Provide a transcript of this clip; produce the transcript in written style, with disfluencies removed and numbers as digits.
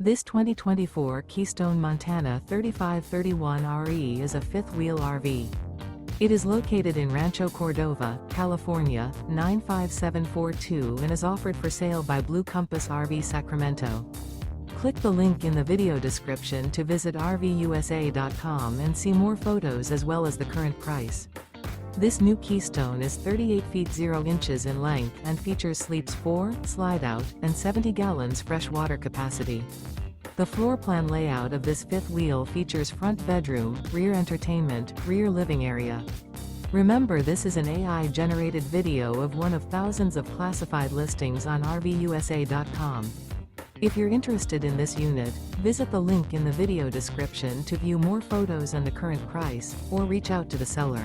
This 2024 Keystone Montana 3531 RE is a fifth-wheel RV. It is located in Rancho Cordova, California, 95742 and is offered for sale by Blue Compass RV Sacramento. Click the link in the video description to visit RVUSA.com and see more photos as well as the current price. This new Keystone is 38 feet 0 inches in length and features sleeps 4, slide-out, and 70 gallons fresh water capacity. The floor plan layout of this fifth wheel features front bedroom, rear entertainment, rear living area. Remember, this is an AI-generated video of one of thousands of classified listings on RVUSA.com. If you're interested in this unit, visit the link in the video description to view more photos and the current price, or reach out to the seller.